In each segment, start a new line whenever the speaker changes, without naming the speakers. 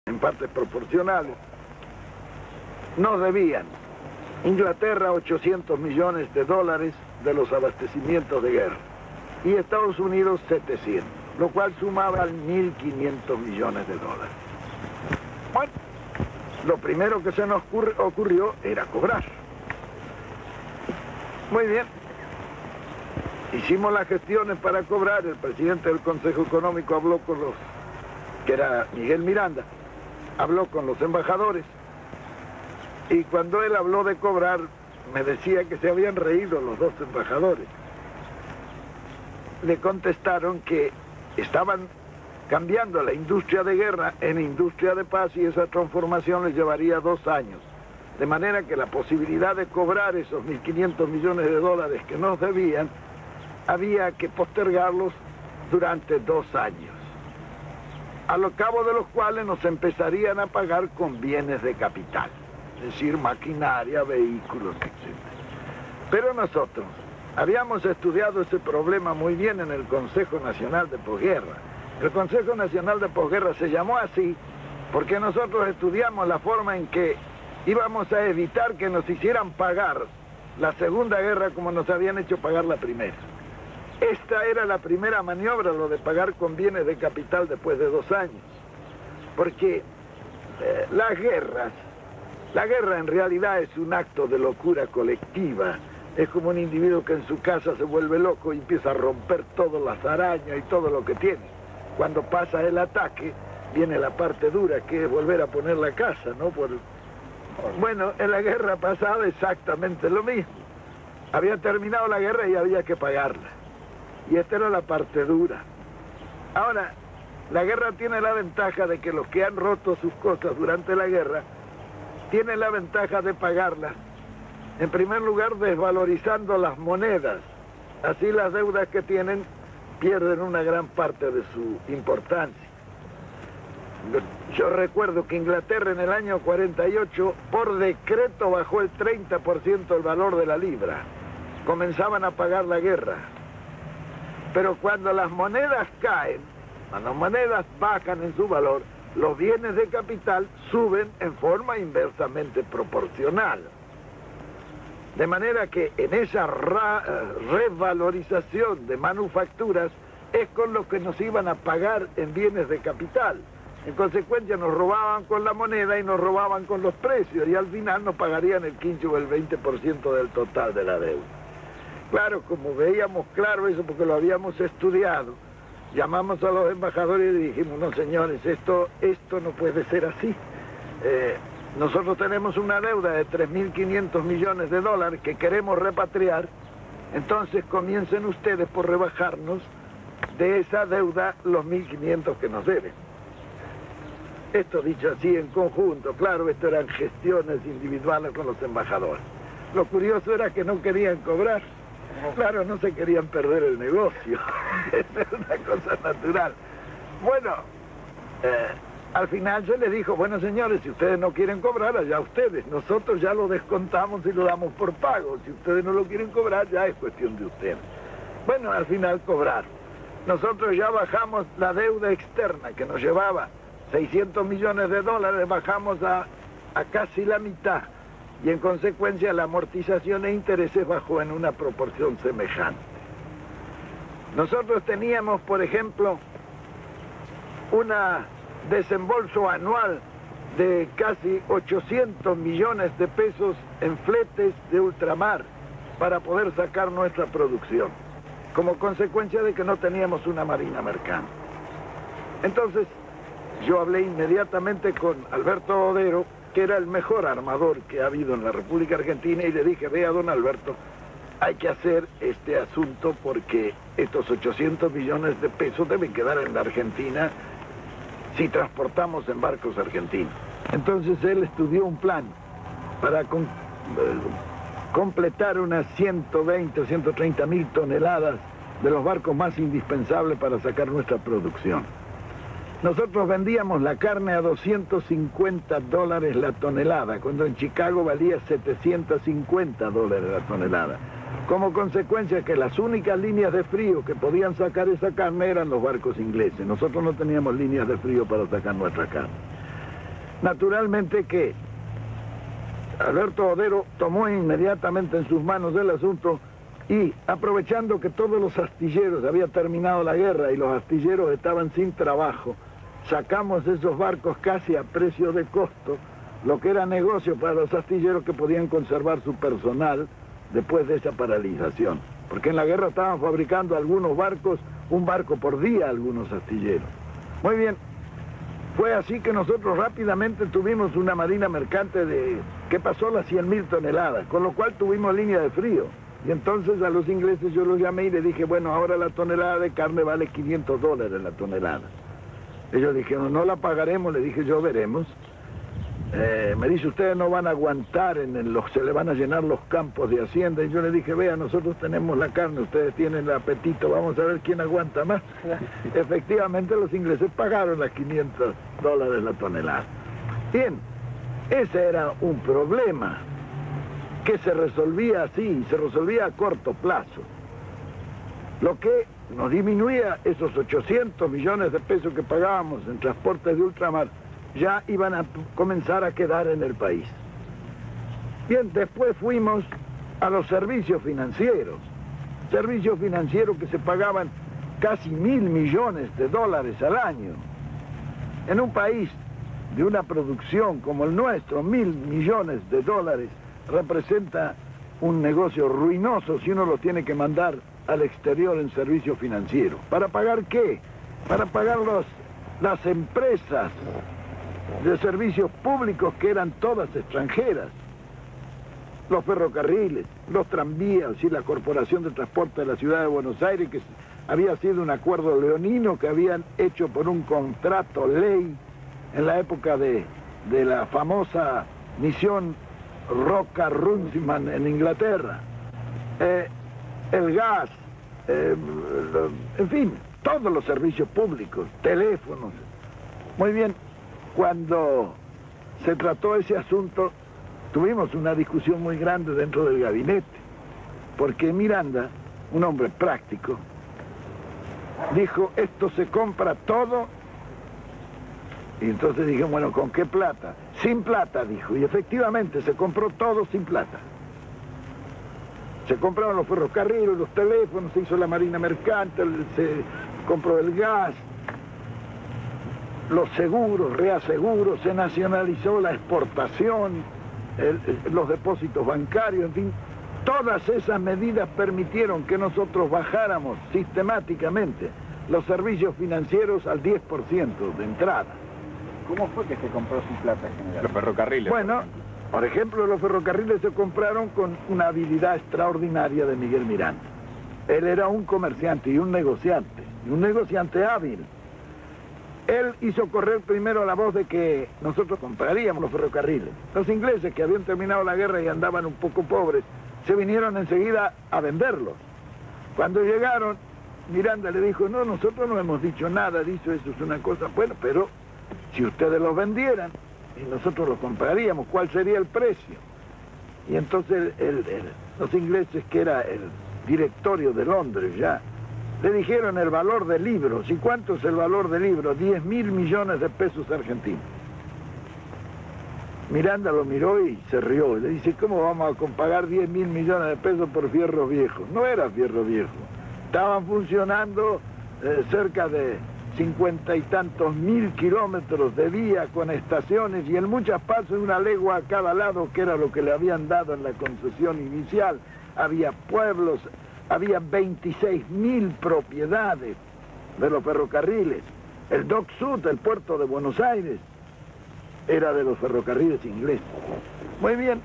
en partes proporcionales, nos debían Inglaterra 800 millones de dólares de los abastecimientos de guerra y Estados Unidos 700, lo cual sumaba 1.500 millones de dólares. Bueno, lo primero que se nos ocurrió era cobrar. Muy bien. Hicimos las gestiones para cobrar. El presidente del Consejo Económico habló con que era Miguel Miranda, habló con los embajadores, y cuando él habló de cobrar, me decía que se habían reído los dos embajadores. Le contestaron que estaban cambiando la industria de guerra en industria de paz y esa transformación les llevaría 2 años. De manera que la posibilidad de cobrar esos 1.500 millones de dólares que nos debían, había que postergarlos durante 2 años, a lo cabo de los cuales nos empezarían a pagar con bienes de capital, es decir, maquinaria, vehículos, etc. Pero nosotros habíamos estudiado ese problema muy bien en el Consejo Nacional de Posguerra. El Consejo Nacional de Posguerra se llamó así porque nosotros estudiamos la forma en que íbamos a evitar que nos hicieran pagar la Segunda Guerra como nos habían hecho pagar la Primera. Esta era la primera maniobra, lo de pagar con bienes de capital después de 2 años. Porque la guerra en realidad es un acto de locura colectiva. Es como un individuo que en su casa se vuelve loco y empieza a romper todas las arañas y todo lo que tiene. Cuando pasa el ataque, viene la parte dura, que es volver a poner la casa, ¿no? Bueno, en la guerra pasada exactamente lo mismo. Había terminado la guerra y había que pagarla. Y esta era la parte dura. Ahora, la guerra tiene la ventaja de que los que han roto sus cosas durante la guerra tienen la ventaja de pagarlas. En primer lugar, desvalorizando las monedas. Así las deudas que tienen pierden una gran parte de su importancia. Yo recuerdo que Inglaterra en el año 48, por decreto, bajó el 30% el valor de la libra. Comenzaban a pagar la guerra. Pero cuando las monedas caen, cuando las monedas bajan en su valor, los bienes de capital suben en forma inversamente proporcional. De manera que en esa revalorización de manufacturas es con lo que nos iban a pagar en bienes de capital. En consecuencia nos robaban con la moneda y nos robaban con los precios y al final nos pagarían el 15 o el 20% del total de la deuda. Claro, como veíamos claro eso porque lo habíamos estudiado, llamamos a los embajadores y dijimos, no señores, esto no puede ser así. Nosotros tenemos una deuda de 3.500 millones de dólares que queremos repatriar, entonces comiencen ustedes por rebajarnos de esa deuda los 1.500 que nos deben. Esto dicho así en conjunto, claro, esto eran gestiones individuales con los embajadores. Lo curioso era que no querían cobrar. Claro, no se querían perder el negocio. Esa es una cosa natural. Bueno, al final yo les dijo, bueno señores, si ustedes no quieren cobrar, allá ustedes. Nosotros ya lo descontamos y lo damos por pago. Si ustedes no lo quieren cobrar, ya es cuestión de ustedes. Bueno, al final cobraron. Nosotros ya bajamos la deuda externa que nos llevaba 600 millones de dólares, bajamos a casi la mitad. Y en consecuencia la amortización e intereses bajó en una proporción semejante. Nosotros teníamos, por ejemplo, un desembolso anual de casi 800 millones de pesos en fletes de ultramar para poder sacar nuestra producción, como consecuencia de que no teníamos una marina mercante. Entonces, yo hablé inmediatamente con Alberto Odero, que era el mejor armador que ha habido en la República Argentina, y le dije, vea don Alberto, hay que hacer este asunto porque estos 800 millones de pesos deben quedar en la Argentina si transportamos en barcos argentinos. Entonces él estudió un plan para completar unas 120 o 130 mil toneladas de los barcos más indispensables para sacar nuestra producción. Nosotros vendíamos la carne a $250 la tonelada, cuando en Chicago valía $750 la tonelada. Como consecuencia que las únicas líneas de frío que podían sacar esa carne eran los barcos ingleses. Nosotros no teníamos líneas de frío para sacar nuestra carne. Naturalmente que Alberto Odero tomó inmediatamente en sus manos el asunto y, aprovechando que todos los astilleros había terminado la guerra y los astilleros estaban sin trabajo, sacamos esos barcos casi a precio de costo, lo que era negocio para los astilleros que podían conservar su personal después de esa paralización. Porque en la guerra estaban fabricando algunos barcos, un barco por día algunos astilleros. Muy bien, fue así que nosotros rápidamente tuvimos una marina mercante que pasó las 100.000 toneladas, con lo cual tuvimos línea de frío. Y entonces a los ingleses yo los llamé y les dije, bueno, ahora la tonelada de carne vale $500 la tonelada. Ellos dijeron, no la pagaremos, le dije, yo veremos. Me dice, ustedes no van a aguantar, se le van a llenar los campos de hacienda. Y yo le dije, vea, nosotros tenemos la carne, ustedes tienen el apetito, vamos a ver quién aguanta más. Efectivamente, los ingleses pagaron las $500 la tonelada. Bien, ese era un problema que se resolvía así, se resolvía a corto plazo. Lo que nos disminuía esos 800 millones de pesos que pagábamos en transportes de ultramar, ya iban a comenzar a quedar en el país. Bien, después fuimos a los servicios financieros que se pagaban casi $1.000 millones al año. En un país de una producción como el nuestro, $1.000 millones representa un negocio ruinoso si uno lo tiene que mandar al exterior en servicio financiero. ¿Para pagar qué? Para pagar las empresas de servicios públicos que eran todas extranjeras, los ferrocarriles, los tranvías y la Corporación de Transporte de la Ciudad de Buenos Aires, que había sido un acuerdo leonino que habían hecho por un contrato ley en la época de la famosa misión Rocca-Runciman en Inglaterra, el gas, en fin, todos los servicios públicos, teléfonos. Muy bien, cuando se trató ese asunto, tuvimos una discusión muy grande dentro del gabinete, porque Miranda, un hombre práctico, dijo, esto se compra todo. Y entonces dije, bueno, ¿con qué plata? Sin plata, dijo, y efectivamente se compró todo sin plata. Se compraron los ferrocarriles, los teléfonos, se hizo la marina mercante, se compró el gas, los seguros, reaseguros, se nacionalizó la exportación, los depósitos bancarios, en fin. Todas esas medidas permitieron que nosotros bajáramos sistemáticamente los servicios financieros al 10% de entrada.
¿Cómo fue que se compró sin plata, general?
Los ferrocarriles.
Bueno, por ejemplo, los ferrocarriles se compraron con una habilidad extraordinaria de Miguel Miranda. Él era un comerciante y un negociante hábil. Él hizo correr primero la voz de que nosotros compraríamos los ferrocarriles. Los ingleses, que habían terminado la guerra y andaban un poco pobres, se vinieron enseguida a venderlos. Cuando llegaron, Miranda le dijo, no, nosotros no hemos dicho nada, dicho eso es una cosa, bueno, pero si ustedes los vendieran y nosotros los compraríamos, ¿cuál sería el precio? Y entonces los ingleses, que era el directorio de Londres ya, le dijeron el valor de libros. ¿Y cuánto es el valor de libros? 10.000 millones de pesos argentinos. Miranda lo miró y se rió. Le dice, ¿cómo vamos a pagar 10.000 millones de pesos por fierro viejo? No era fierro viejo. Estaban funcionando cerca de 50 y tantos mil kilómetros de vía con estaciones y en muchas partes una legua a cada lado, que era lo que le habían dado en la concesión inicial. Había pueblos, había 26.000 propiedades de los ferrocarriles. El Dock Sud, el puerto de Buenos Aires, era de los ferrocarriles ingleses. Muy bien,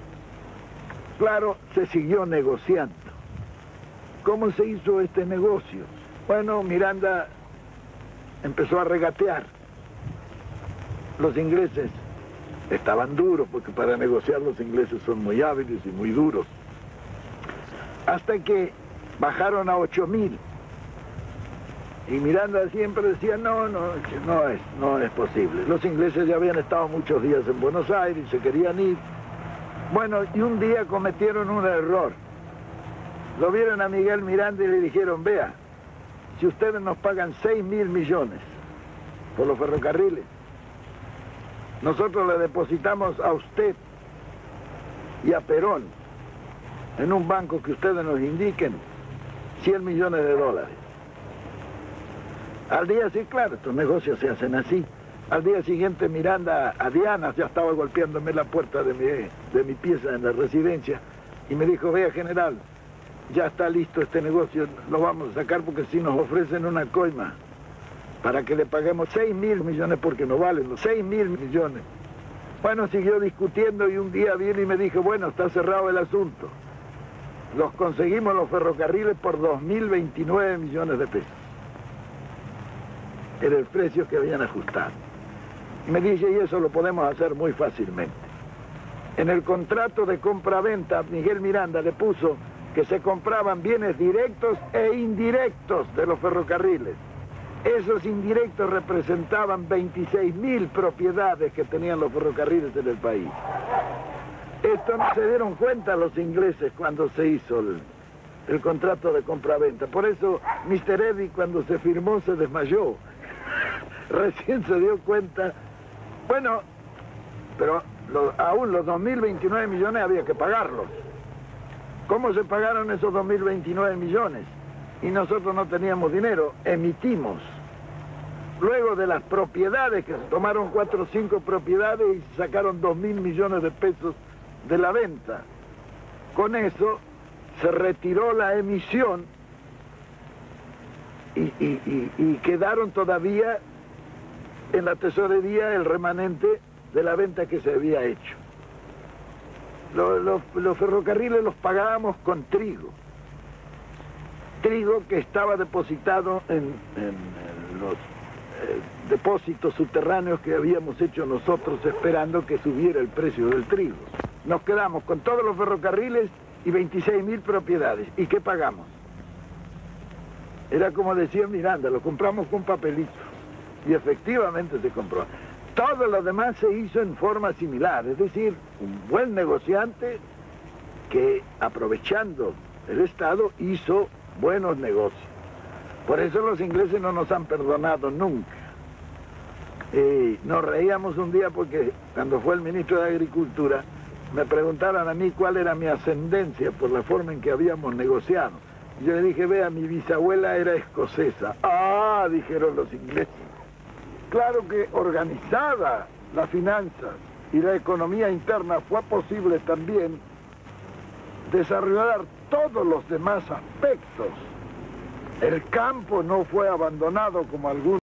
claro, se siguió negociando. ¿Cómo se hizo este negocio? Bueno, Miranda empezó a regatear. Los ingleses estaban duros, porque para negociar los ingleses son muy hábiles y muy duros. Hasta que bajaron a 8.000. Y Miranda siempre decía, no es posible. Los ingleses ya habían estado muchos días en Buenos Aires, se querían ir. Bueno, y un día cometieron un error. Lo vieron a Miguel Miranda y le dijeron, vea, si ustedes nos pagan 6.000 millones por los ferrocarriles, nosotros le depositamos a usted y a Perón en un banco que ustedes nos indiquen 100 millones de dólares. Al día sí, claro, estos negocios se hacen así. Al día siguiente Miranda a Diana ya estaba golpeándome la puerta de mi pieza en la residencia y me dijo, vea general, ya está listo este negocio, lo vamos a sacar porque si nos ofrecen una coima para que le paguemos 6.000 millones porque no valen los 6.000 millones. Bueno, siguió discutiendo y un día vino y me dijo, bueno, está cerrado el asunto. Los conseguimos los ferrocarriles por 2.029 millones de pesos. Era el precio que habían ajustado. Y me dice, y eso lo podemos hacer muy fácilmente. En el contrato de compra-venta, Miguel Miranda le puso que se compraban bienes directos e indirectos de los ferrocarriles. Esos indirectos representaban 26.000 propiedades que tenían los ferrocarriles en el país. Esto no se dieron cuenta los ingleses cuando se hizo el contrato de compra-venta. Por eso Mr. Eddy cuando se firmó se desmayó. Recién se dio cuenta. Bueno, pero aún los 2.029 millones había que pagarlos. ¿Cómo se pagaron esos 2.029 millones? Y nosotros no teníamos dinero, emitimos. Luego de las propiedades, que se tomaron 4 o 5 propiedades y sacaron 2.000 millones de pesos de la venta. Con eso se retiró la emisión y quedaron todavía en la tesorería el remanente de la venta que se había hecho. Los ferrocarriles los pagábamos con trigo. Trigo que estaba depositado en los depósitos subterráneos que habíamos hecho nosotros esperando que subiera el precio del trigo. Nos quedamos con todos los ferrocarriles y 26.000 propiedades. ¿Y qué pagamos? Era como decía Miranda, lo compramos con papelito. Y efectivamente se compró. Todo lo demás se hizo en forma similar, es decir, un buen negociante que, aprovechando el Estado, hizo buenos negocios. Por eso los ingleses no nos han perdonado nunca. Nos reíamos un día porque cuando fue el ministro de Agricultura me preguntaron a mí cuál era mi ascendencia por la forma en que habíamos negociado. Y yo le dije, vea, mi bisabuela era escocesa. Ah, dijeron los ingleses. Claro que organizada las finanzas y la economía interna fue posible también desarrollar todos los demás aspectos. El campo no fue abandonado como algunos